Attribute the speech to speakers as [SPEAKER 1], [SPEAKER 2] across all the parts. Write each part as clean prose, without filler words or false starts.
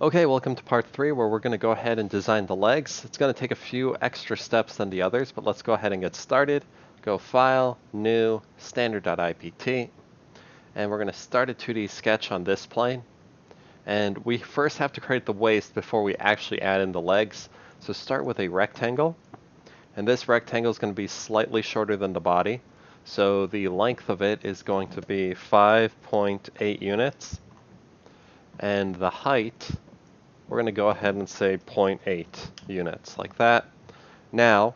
[SPEAKER 1] Okay, welcome to part 3 where we're going to go ahead and design the legs. It's going to take a few extra steps than the others, but let's go ahead and get started. Go File, New, Standard.ipt, and we're going to start a 2D sketch on this plane. And we first have to create the waist before we actually add in the legs. So start with a rectangle, and this rectangle is going to be slightly shorter than the body. So the length of it is going to be 5.8 units, and the height, we're going to go ahead and say 0.8 units, like that. Now,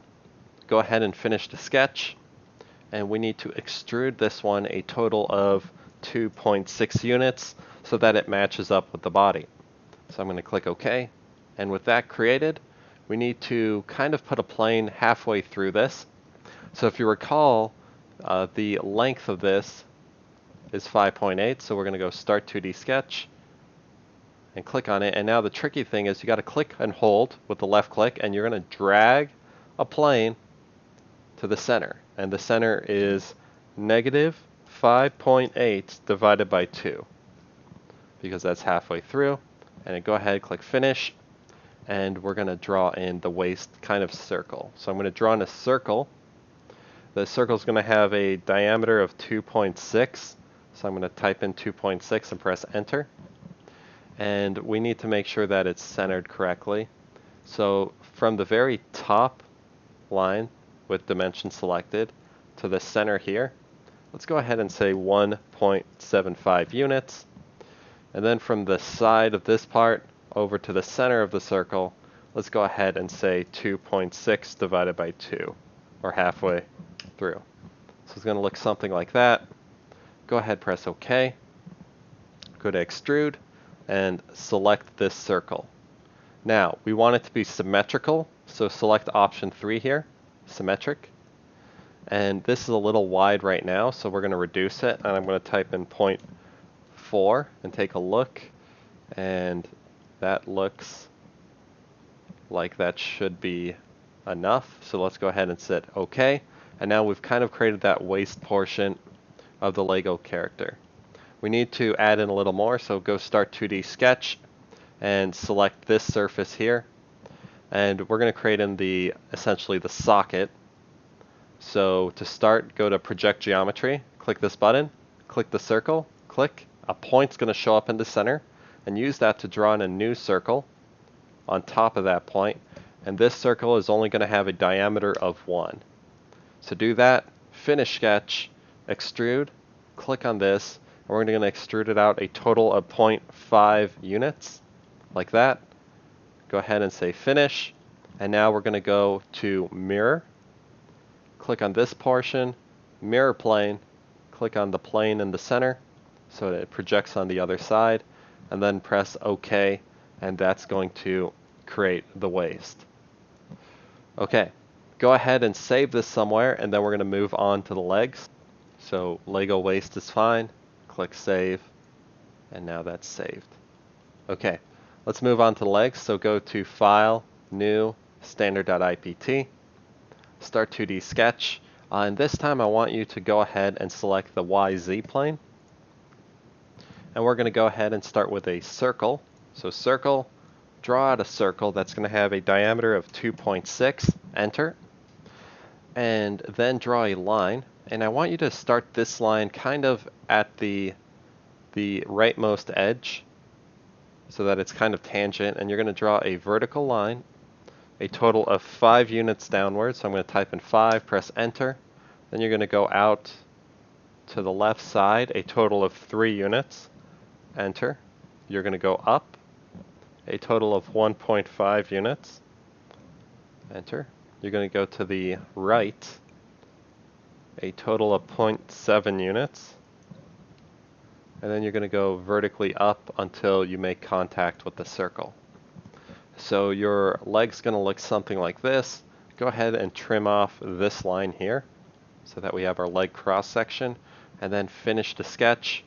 [SPEAKER 1] go ahead and finish the sketch, and we need to extrude this one a total of 2.6 units so that it matches up with the body. So I'm going to click OK, and with that created, we need to kind of put a plane halfway through this. So if you recall, the length of this is 5.8, so we're going to go Start 2D Sketch, and click on it. And now the tricky thing is you got to click and hold with the left click, and you're going to drag a plane to the center. And the center is negative 5.8 divided by 2, because that's halfway through. And then go ahead, click Finish, and we're going to draw in the waist kind of circle. So I'm going to draw in a circle. The circle is going to have a diameter of 2.6. So I'm going to type in 2.6 and press Enter. And we need to make sure that it's centered correctly. So from the very top line with dimension selected to the center here, let's go ahead and say 1.75 units. And then from the side of this part over to the center of the circle, let's go ahead and say 2.6 divided by 2, or halfway through. So it's going to look something like that. Go ahead, press OK. Go to Extrude, and select this circle. Now, we want it to be symmetrical, so select option 3 here, symmetric. And this is a little wide right now, so we're going to reduce it, and I'm going to type in 0.4 and take a look, and that looks like that should be enough. So let's go ahead and set OK. And now we've kind of created that waist portion of the Lego character. We need to add in a little more, so go Start 2D Sketch and select this surface here. And we're going to create in essentially the socket. So to start, go to Project Geometry, click this button, click the circle, click. A point's going to show up in the center, and use that to draw in a new circle on top of that point. And this circle is only going to have a diameter of 1. So do that, finish sketch, extrude, click on this, and we're going to extrude it out a total of 0.5 units, like that. Go ahead and say Finish, and now we're going to go to Mirror, click on this portion, Mirror Plane, click on the plane in the center so that it projects on the other side, and then press OK, and that's going to create the waist. Okay, go ahead and save this somewhere, and then we're going to move on to the legs. So Lego waist is fine. Click Save, and now that's saved. Okay, let's move on to the legs. So go to File, New, Standard.ipt, Start 2D Sketch, and this time I want you to go ahead and select the YZ plane. And we're going to go ahead and start with a circle. So circle, draw out a circle that's going to have a diameter of 2.6, enter, and then draw a line. And I want you to start this line kind of at the rightmost edge so that it's kind of tangent, and you're going to draw a vertical line, a total of 5 units downwards. So I'm going to type in 5, press enter. Then you're going to go out to the left side, a total of 3 units, enter. You're going to go up, a total of 1.5 units, enter. You're going to go to the right, a total of 0.7 units, and then you're going to go vertically up until you make contact with the circle. So your leg's going to look something like this. Go ahead and trim off this line here so that we have our leg cross section, and then finish the sketch.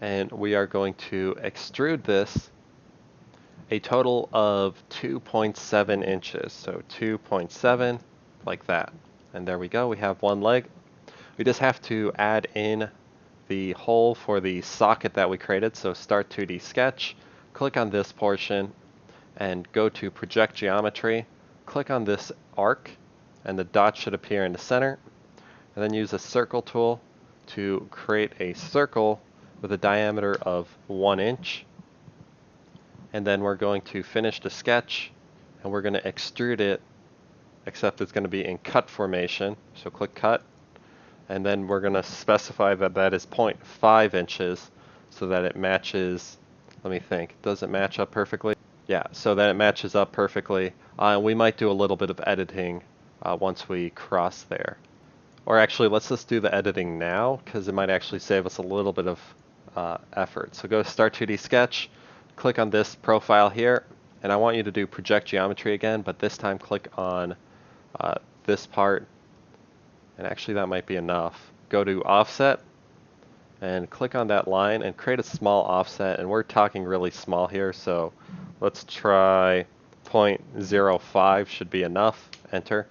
[SPEAKER 1] And we are going to extrude this a total of 2.7 inches. So 2.7, like that. And there we go, we have one leg. We just have to add in the hole for the socket that we created. So Start 2D Sketch, click on this portion and go to Project Geometry. Click on this arc, and the dot should appear in the center. And then use a circle tool to create a circle with a diameter of 1 inch. And then we're going to finish the sketch, and we're going to extrude it, except it's going to be in cut formation. So click cut, and then we're going to specify that that is 0.5 inches so that it matches. Let me think, does it match up perfectly? Yeah, so that it matches up perfectly. We might do a little bit of editing once we cross there. Or actually, let's just do the editing now, because it might actually save us a little bit of effort. So go to Start 2D Sketch, click on this profile here, and I want you to do Project Geometry again, but this time click on this part, and actually that might be enough. Go to Offset, and click on that line, and create a small offset, and we're talking really small here, so let's try 0.05 should be enough. Enter.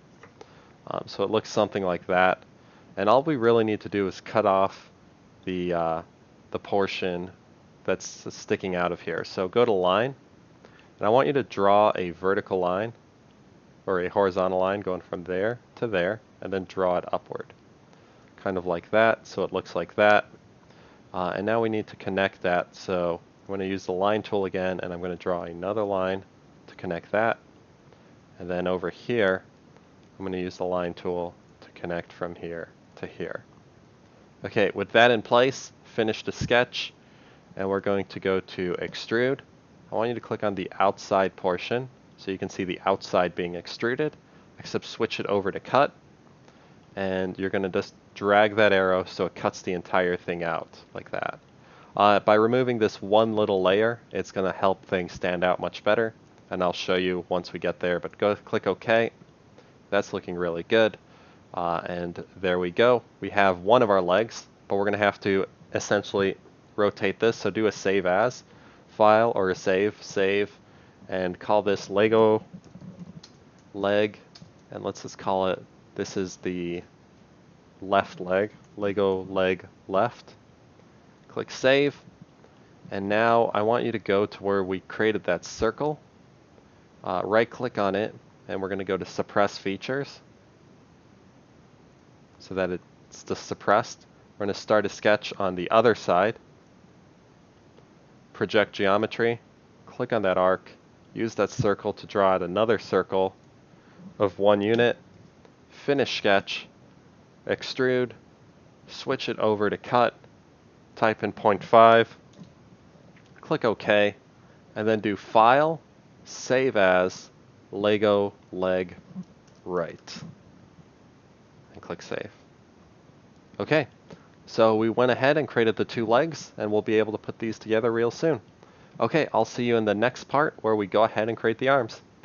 [SPEAKER 1] So it looks something like that, and all we really need to do is cut off the portion that's sticking out of here. So go to Line, and I want you to draw a vertical line, or a horizontal line going from there to there, and then draw it upward, kind of like that, so it looks like that. And now we need to connect that, so I'm going to use the Line tool again, and I'm going to draw another line to connect that, and then over here I'm going to use the Line tool to connect from here to here. Okay, with that in place, finish the sketch, and we're going to go to Extrude. I want you to click on the outside portion so you can see the outside being extruded, except switch it over to Cut, and you're going to just drag that arrow so it cuts the entire thing out like that. By removing this one little layer, it's going to help things stand out much better, and I'll show you once we get there, but go click OK. That's looking really good. And there we go. We have one of our legs, but we're going to have to essentially rotate this. So do a Save As file, or a save, and call this Lego leg. And let's just call it, this is the left leg, Lego leg left. Click Save. And now I want you to go to where we created that circle. Right click on it, and we're going to go to Suppress Features so that it's just suppressed. We're going to start a sketch on the other side. Project Geometry, click on that arc, use that circle to draw out another circle of 1 unit, finish sketch, extrude, switch it over to cut, type in 0.5, click OK, and then do File, Save As, Lego leg right, and click Save. Okay, so we went ahead and created the 2 legs, and we'll be able to put these together real soon. Okay, I'll see you in the next part where we go ahead and create the arms.